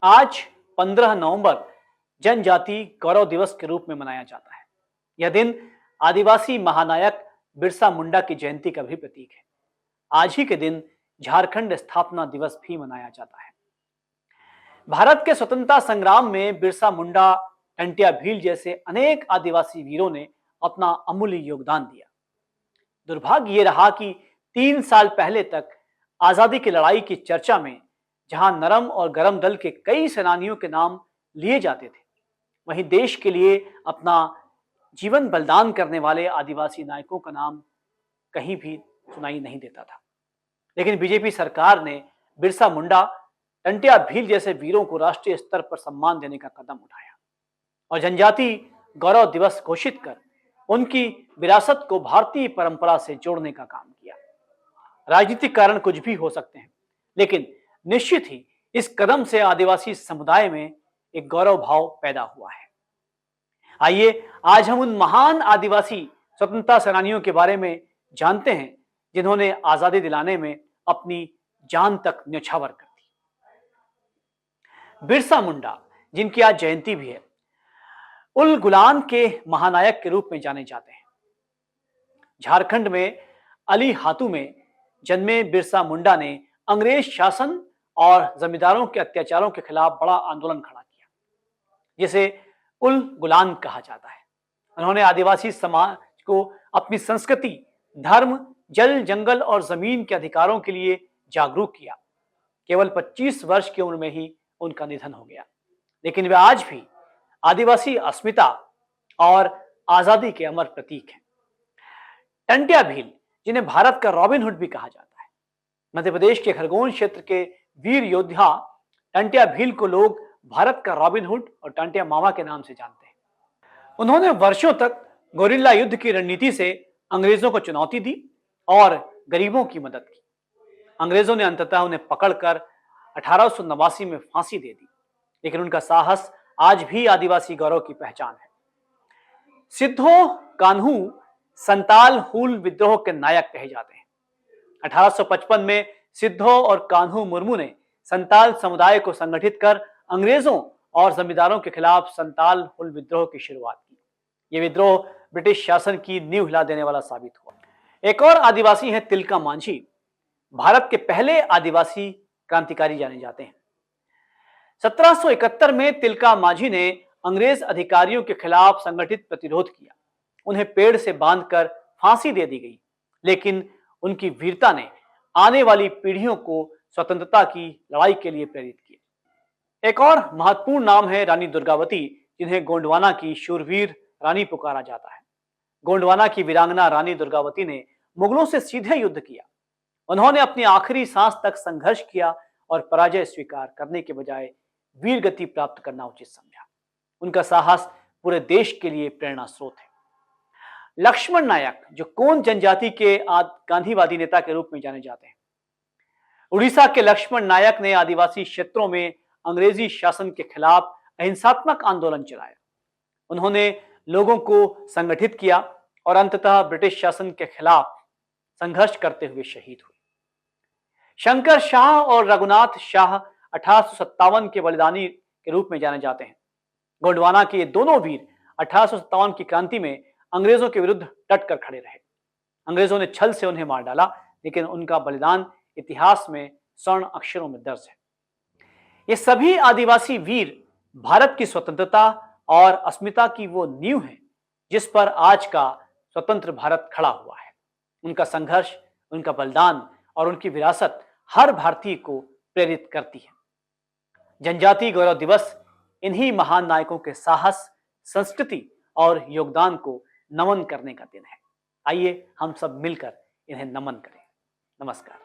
आज 15 नवंबर जनजाति गौरव दिवस के रूप में मनाया जाता है। यह दिन आदिवासी महानायक बिरसा मुंडा की जयंती का भी प्रतीक है। आज ही के दिन झारखंड स्थापना दिवस भी मनाया जाता है। भारत के स्वतंत्रता संग्राम में बिरसा मुंडा, टंट्या भील जैसे अनेक आदिवासी वीरों ने अपना अमूल्य योगदान दिया। दुर्भाग्य ये रहा कि 3 साल पहले तक आजादी की लड़ाई की चर्चा में जहां नरम और गरम दल के कई सेनानियों के नाम लिए जाते थे, वहीं देश के लिए अपना जीवन बलिदान करने वाले आदिवासी नायकों का नाम कहीं भी सुनाई नहीं देता था। लेकिन बीजेपी सरकार ने बिरसा मुंडा, टंट्या भील जैसे वीरों को राष्ट्रीय स्तर पर सम्मान देने का कदम उठाया और जनजाति गौरव दिवस घोषित कर उनकी विरासत को भारतीय परंपरा से जोड़ने का काम किया। राजनीतिक कारण कुछ भी हो सकते हैं, लेकिन निश्चित ही इस कदम से आदिवासी समुदाय में एक गौरव भाव पैदा हुआ है। आइए आज हम उन महान आदिवासी स्वतंत्रता सेनानियों के बारे में जानते हैं जिन्होंने आजादी दिलाने में अपनी जान तक न्यौछावर कर दी। बिरसा मुंडा, जिनकी आज जयंती भी है, उल गुलान के महानायक के रूप में जाने जाते हैं। झारखंड में अली हातू में जन्मे बिरसा मुंडा ने अंग्रेज शासन और जमींदारों के अत्याचारों के खिलाफ बड़ा आंदोलन खड़ा किया, जिसे उल गुलान कहा जाता है। उन्होंने आदिवासी समाज को अपनी संस्कृति, धर्म, जल, जंगल और जमीन के अधिकारों के लिए जागरूक किया। केवल 25 वर्ष की उम्र में ही उनका निधन हो गया, लेकिन वे आज भी आदिवासी अस्मिता और आजादी के अमर प्रतीक हैं। टंट्या भील, जिन्हें भारत का रॉबिन हुड भी कहा जाता है, मध्य प्रदेश के खरगोन क्षेत्र के वीर योद्धा टंट्या भील को लोग भारत का रॉबिन हुड और टंट्या मामा के नाम से जानते हैं। उन्होंने वर्षों तक गोरिल्ला युद्ध की रणनीति से अंग्रेजों को चुनौती दी और गरीबों की मदद की। अंग्रेजों ने अंततः उन्हें पकड़कर 1889 में फांसी दे दी, लेकिन उनका साहस आज भी आदिवासी गौरव की पहचान है। सिद्धो कान्हू संताल हूल विद्रोह के नायक कहे जाते हैं। 1855 में सिद्धो और कान्हू मुर्मू ने संताल समुदाय को संगठित कर अंग्रेजों और जमींदारों के खिलाफ संताल हुल विद्रोह की शुरुआत की। यह विद्रोह ब्रिटिश शासन की नींव हिला देने वाला साबित हुआ। एक और आदिवासी हैं तिलका मांझी। भारत के पहले आदिवासी क्रांतिकारी जाने जाते हैं। 1771 में तिलका मांझी ने अंग्रेज अधिकारियों के खिलाफ संगठित प्रतिरोध किया। उन्हें पेड़ से बांधकर फांसी दे दी गई, लेकिन उनकी वीरता ने आने वाली पीढ़ियों को स्वतंत्रता की लड़ाई के लिए प्रेरित किया। एक और महत्वपूर्ण नाम है रानी दुर्गावती, जिन्हें गोंडवाना की शूरवीर रानी पुकारा जाता है। गोंडवाना की वीरांगना रानी दुर्गावती ने मुगलों से सीधे युद्ध किया। उन्होंने अपनी आखिरी सांस तक संघर्ष किया और पराजय स्वीकार करने के बजाय वीर गति प्राप्त करना उचित समझा। उनका साहस पूरे देश के लिए प्रेरणा स्रोत है। लक्ष्मण नायक, जो कोन जनजाति के गांधीवादी नेता के रूप में जाने जाते हैं। उड़ीसा के लक्ष्मण नायक ने आदिवासी क्षेत्रों में अंग्रेजी शासन के खिलाफ अहिंसात्मक आंदोलन चलाया। उन्होंने लोगों को संगठित किया और अंततः ब्रिटिश शासन के खिलाफ संघर्ष करते हुए शहीद हुए। शंकर शाह और रघुनाथ शाह 1857 के बलिदानी के रूप में जाने जाते हैं। गोंडवाना के ये दोनों वीर 1857 की क्रांति में अंग्रेजों के विरुद्ध डट कर खड़े रहे। अंग्रेजों ने छल से उन्हें मार डाला, लेकिन उनका बलिदान इतिहास में स्वर्ण अक्षरों में दर्ज है। ये सभी आदिवासी वीर भारत की स्वतंत्रता और अस्मिता की वो नींव है जिस पर आज का स्वतंत्र भारत खड़ा हुआ है। उनका संघर्ष, उनका बलिदान और उनकी विरासत हर भारतीय को प्रेरित करती है। जनजाति गौरव दिवस इन्हीं महान नायकों के साहस, संस्कृति और योगदान को नमन करने का दिन है। आइए हम सब मिलकर इन्हें नमन करें। नमस्कार।